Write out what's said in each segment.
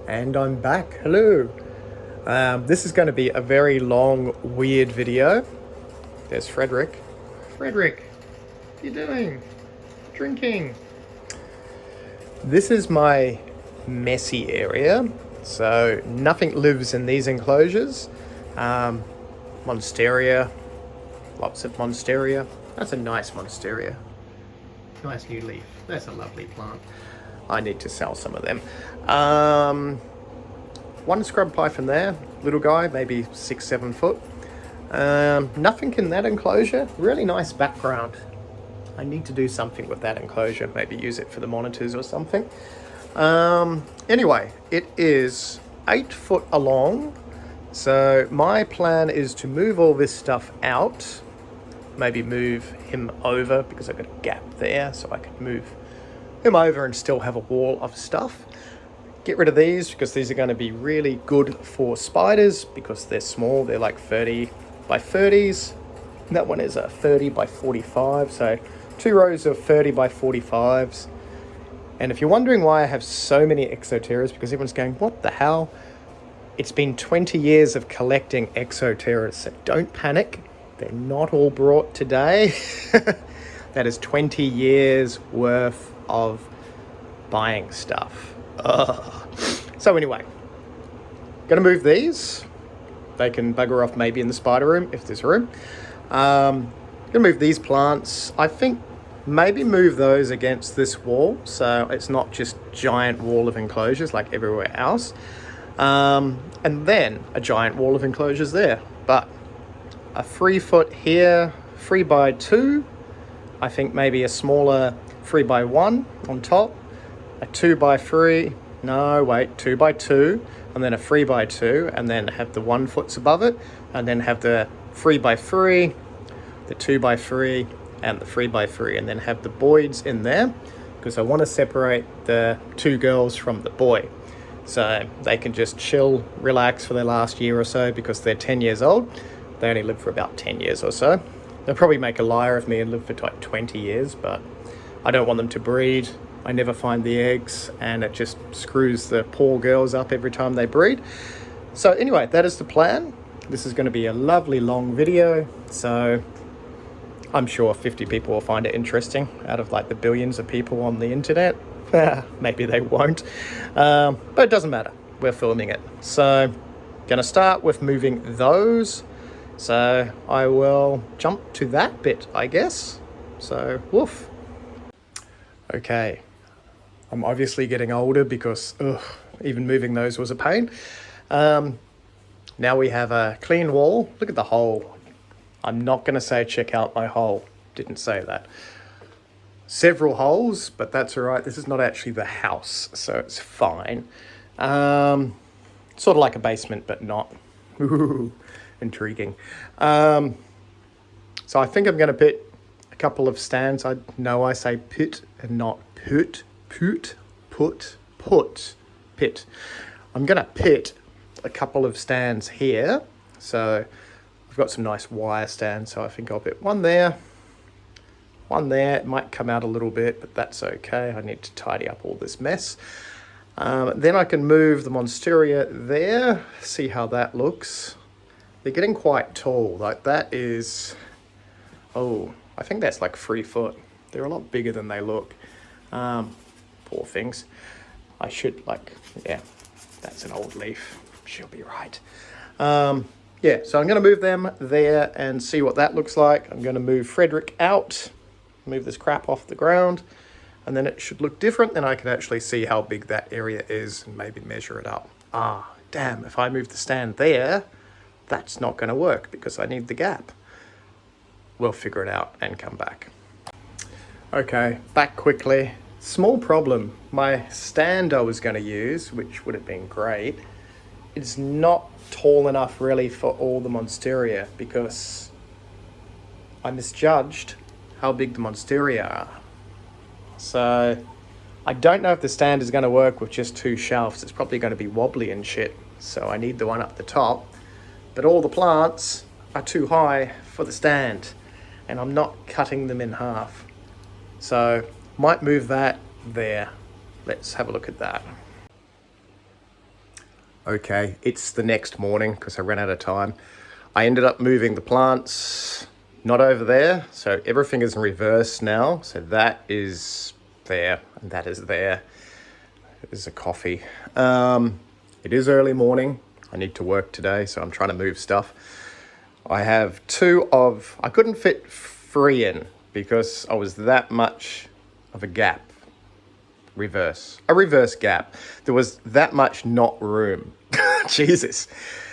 And I'm back. Hello. This is going to be a very long, weird video. There's Frederick. Frederick, what are you doing? Drinking. This is my messy area. So nothing lives in these enclosures. Monstera. Lots of monstera. That's a nice monstera. Nice new leaf. That's a lovely plant. I need to sell some of them. One scrub python there, little guy, maybe 6-7 foot. Nothing in that enclosure. Really nice background. I need to do something with that enclosure. Maybe use it for the monitors or something. Anyway, it is 8 foot along. So my plan is to move all this stuff out. Maybe move him over because I've got a gap there, so I can move him over and still have a wall of stuff. Get rid of these because these are going to be really good for spiders because they're small. They're like 30 by 30s. And that one is a 30 by 45. So 2 rows of 30 by 45s. And if you're wondering why I have so many exoteras, because everyone's going, what the hell? It's been 20 years of collecting exoteras. So don't panic. They're not all brought today. That is 20 years worth of buying stuff. So anyway, gonna move these. They can bugger off maybe in the spider room if there's room. Gonna move these plants. I think maybe move those against this wall so it's not just giant wall of enclosures like everywhere else. And then a giant wall of enclosures there. But a 3 foot here, 3 by 2. I think maybe a smaller 3 by 1 on top. A 2 by 3, no wait, 2 by 2, and then a 3 by 2, and then have the 1 foot's above it, and then have the 3 by 3, the 2 by 3, and the 3 by 3, and then have the Boyds in there, because I want to separate the 2 girls from the boy. So they can just chill, relax for their last year or so, because they're 10 years old. They only live for about 10 years or so. They'll probably make a liar of me and live for like 20 years, but I don't want them to breed. I never find the eggs, and it just screws the poor girls up every time they breed. So anyway, that is the plan. This is going to be a lovely long video, so I'm sure 50 people will find it interesting out of like the billions of people on the internet. Maybe they won't, but it doesn't matter. We're filming it. So going to start with moving those. So I will jump to that bit, I guess. So woof. Okay. I'm obviously getting older because even moving those was a pain. Now we have a clean wall. Look at the hole. I'm not going to say check out my hole. Didn't say that. Several holes, but that's all right. This is not actually the house, so it's fine. Sort of like a basement, but not. Ooh, intriguing. So I think I'm going to put a couple of stands. I know I say pit and not put. Pit. I'm going to pit a couple of stands here. So I've got some nice wire stands, so I think I'll put one there. One there. It might come out a little bit, but that's okay. I need to tidy up all this mess. Then I can move the monstera there. See how that looks. They're getting quite tall. Like that is... Oh, I think that's like 3 foot. They're a lot bigger than they look. Poor things. I should yeah, that's an old leaf. She'll be right. Yeah, so I'm going to move them there and see what that looks like. I'm going to move Frederick out, move this crap off the ground, and then it should look different. Then I can actually see how big that area is and maybe measure it up. Ah, damn, if I move the stand there, that's not going to work because I need the gap. We'll figure it out and come back. Okay, back quickly. Small problem. My stand I was going to use, which would have been great, is not tall enough really for all the monstera because I misjudged how big the monstera are. So I don't know if the stand is going to work with just 2 shelves. It's probably going to be wobbly and shit. So I need the one up the top. But all the plants are too high for the stand. And I'm not cutting them in half. So might move that there. Let's have a look at that. Okay, it's the next morning because I ran out of time. I ended up moving the plants not over there, so everything is in reverse now. So that is there and that is there. There's a coffee. It is early morning. I need to work today, so I'm trying to move stuff. I have I couldn't fit 3 in because I was that much of a gap. A reverse gap. There was that much not room. Jesus.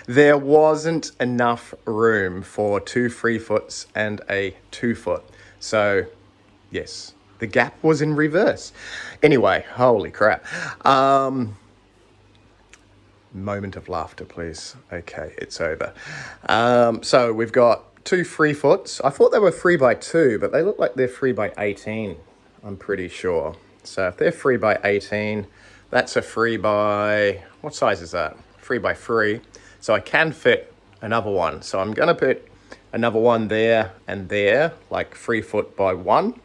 There wasn't enough room for 2 3-foots and a 2-foot. So, yes, the gap was in reverse. Anyway, holy crap. Moment of laughter, please. Okay, it's over. So we've got 2 3-foots. I thought they were 3x2, but they look like they're 3x18, I'm pretty sure. So if they're 3x18, that's a 3 by, what size is that? 3x3. So I can fit another one. So I'm going to put another one there and there, like 3-foot by 1,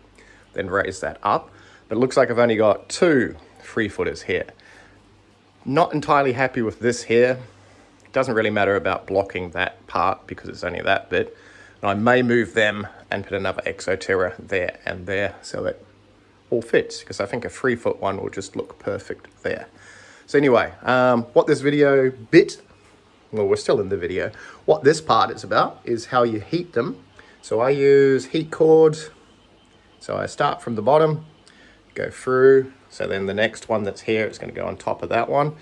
then raise that up. But it looks like I've only got 2 3-footers here. Not entirely happy with this here. It doesn't really matter about blocking that part because it's only that bit. And I may move them and put another Exoterra there and there so it all fits, because I think a 3-foot one will just look perfect there. So anyway, what this video we're still in the video. What this part is about is how you heat them. So I use heat cord. So I start from the bottom, go through. So then the next one that's here is going to go on top of that one.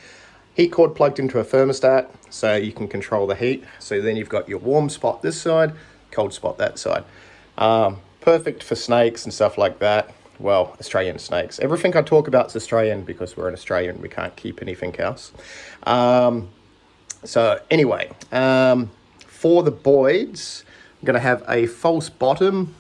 Heat cord plugged into a thermostat so you can control the heat. So then you've got your warm spot this side, cold spot that side. Perfect for snakes and stuff like that. Well, Australian snakes. Everything I talk about is Australian because we're an Australian. We can't keep anything else. So anyway, for the Boyds, I'm going to have a false bottom.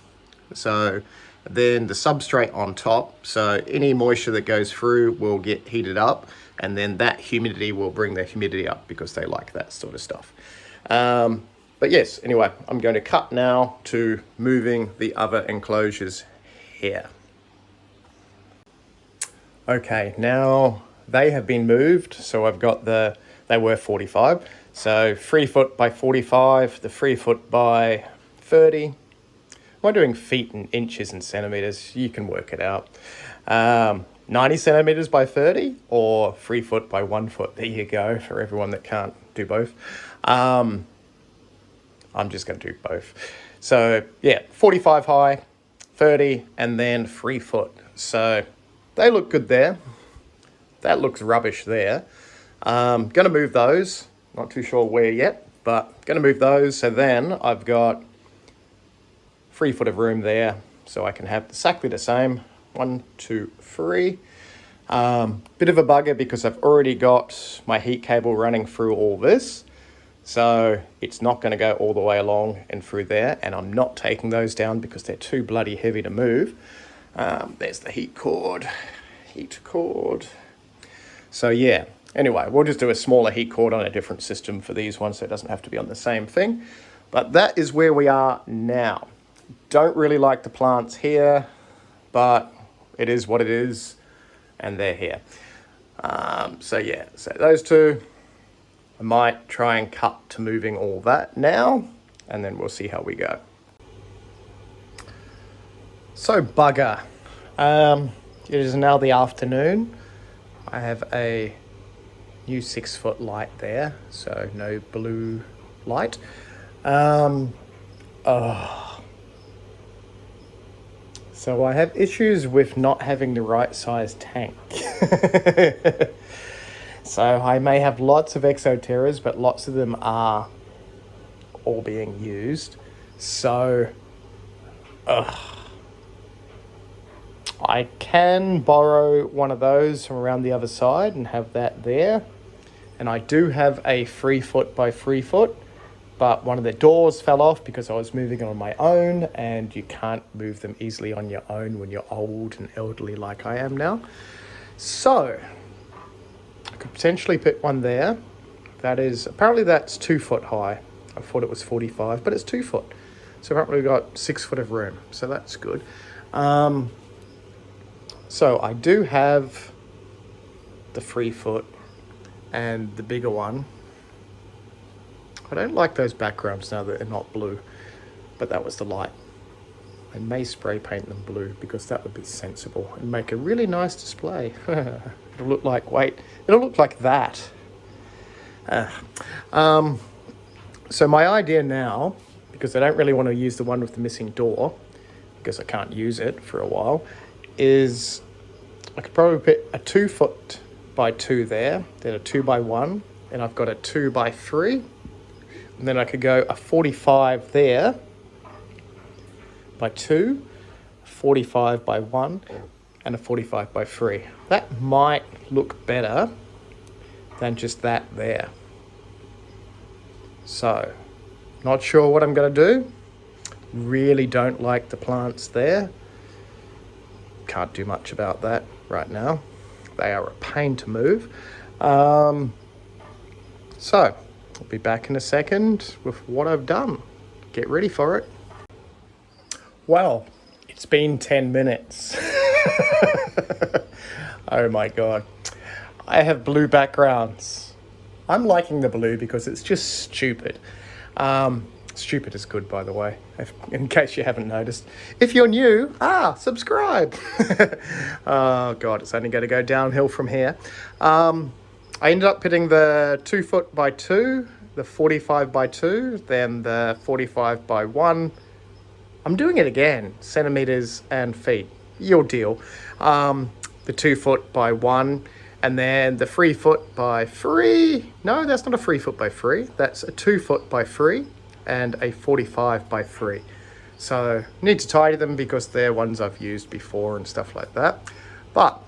So then the substrate on top. So any moisture that goes through will get heated up. And then that humidity will bring the humidity up because they like that sort of stuff. But yes, anyway, I'm going to cut now to moving the other enclosures here. Okay, now they have been moved. So I've got they were 45. So 3-foot by 45, the 3-foot by 30. I'm doing feet and inches and centimeters. You can work it out. 90 centimeters by 30 or 3-foot by 1-foot. There you go for everyone that can't do both. I'm just going to do both. So yeah, 45 high, 30, and then 3-foot. So they look good there. That looks rubbish there. Going to move those. Not too sure where yet, but going to move those. So then I've got 3-foot of room there. So I can have exactly the same. 1, 2, 3. Bit of a bugger because I've already got my heat cable running through all this. So it's not going to go all the way along and through there. And I'm not taking those down because they're too bloody heavy to move. There's the heat cord. So yeah, anyway, we'll just do a smaller heat cord on a different system for these ones so it doesn't have to be on the same thing. But that is where we are now. Don't really like the plants here, but it is what it is, and they're here. So yeah, so those two, I might try and cut to moving all that now, and then we'll see how we go. So bugger, it is now the afternoon. I have a new 6-foot light there, so no blue light. So I have issues with not having the right size tank. So I may have lots of Exoterras, but lots of them are all being used. So I can borrow one of those from around the other side and have that there. And I do have a 3-foot by 3-foot, but one of the doors fell off because I was moving it on my own, and you can't move them easily on your own when you're old and elderly like I am now. So I could potentially put one there. Apparently that's 2-foot high. I thought it was 45, but it's 2-foot. So apparently we've got 6-foot of room. So that's good. So I do have the 3-foot and the bigger one. I don't like those backgrounds now that they're not blue, but that was the light. I may spray paint them blue because that would be sensible and make a really nice display. It'll look like, it'll look like that. So my idea now, because I don't really want to use the one with the missing door, because I can't use it for a while, is I could probably put a 2 foot by 2 there, then a 2 by 1, and I've got a 2 by 3, and then I could go a 45 there by 2, 45 by 1, and a 45 by 3. That might look better than just that there. So, not sure what I'm going to do. Really don't like the plants there. Can't do much about that right now. They are a pain to move. So, I'll be back in a second with what I've done. Get ready for it. Well, it's been 10 minutes. Oh my God. I have blue backgrounds. I'm liking the blue because it's just stupid. Stupid is good, by the way, in case you haven't noticed. If you're new, subscribe. Oh God, it's only going to go downhill from here. I ended up pitting the 2 foot by 2, the 45 by 2, then the 45 by 1. I'm doing it again, centimeters and feet, your deal. The 2 foot by 1, and then the 3 foot by 3. No, that's not a 3 foot by 3. That's a 2 foot by 3 and a 45 by 3. So need to tidy them because they're ones I've used before and stuff like that. But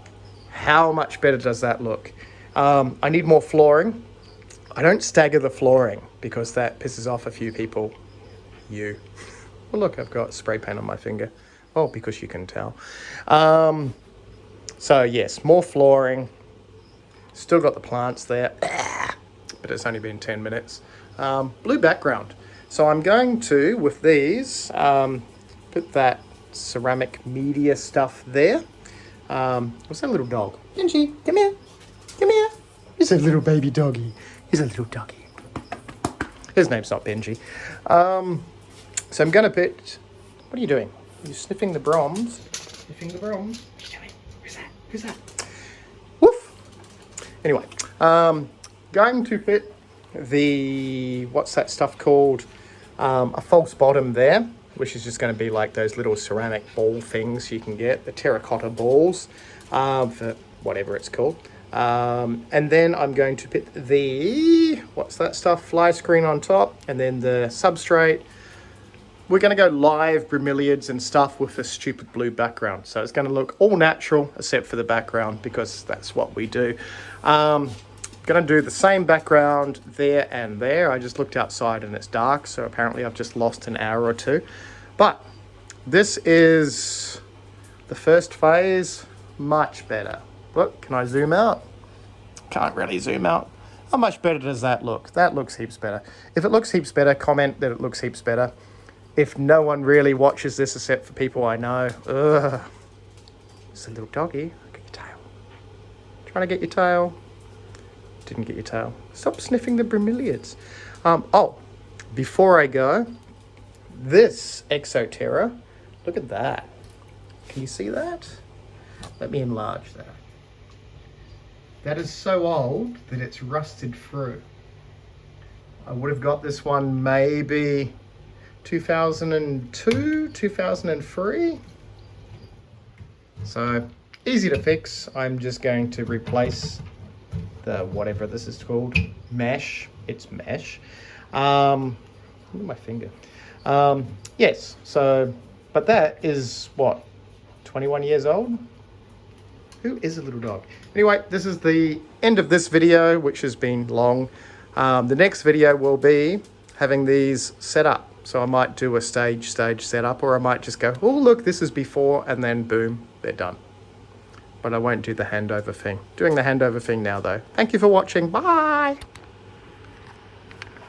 how much better does that look? I need more flooring. I don't stagger the flooring because that pisses off a few people. You. Well, look, I've got spray paint on my finger. Oh, because you can tell. So yes, more flooring. Still got the plants there, but it's only been 10 minutes. Blue background. So I'm going to, with these, put that ceramic media stuff there. What's that little dog? Benji, come here. Come here. He's a little baby doggy. He's a little doggy. His name's not Benji. So I'm going to put... What are you doing? Are you sniffing the broms? Sniffing the broms? What are you doing? Who's that? Who's that? Woof! Anyway, going to put the... What's that stuff called? A false bottom there, which is just going to be like those little ceramic ball things you can get. The terracotta balls, for whatever it's called. And then I'm going to put the... What's that stuff? Fly screen on top. And then the substrate. We're going to go live bromeliads and stuff with a stupid blue background. So it's going to look all natural except for the background because that's what we do. Going to do the same background there and there. I just looked outside and it's dark. So apparently I've just lost an hour or two. But this is the first phase. Much better. Look, can I zoom out? Can't really zoom out. How much better does that look? That looks heaps better. If it looks heaps better, comment that it looks heaps better. If no one really watches this except for people I know, it's a little doggy. Get your tail. Trying to get your tail. Didn't get your tail. Stop sniffing the bromeliads. Before I go, this Exoterra, look at that. Can you see that? Let me enlarge that. That is so old that it's rusted through. I would have got this one maybe 2002, 2003. So easy to fix. I'm just going to replace the whatever this is called, mesh. It's mesh. Look at my finger. Yes. So, but that is what, 21 years old. Who is a little dog? Anyway, this is the end of this video, which has been long. The next video will be having these set up. So I might do a stage setup, or I might just go, oh, look, this is before, and then boom, they're done. But I won't do the handover thing. Doing the handover thing now, though. Thank you for watching. Bye.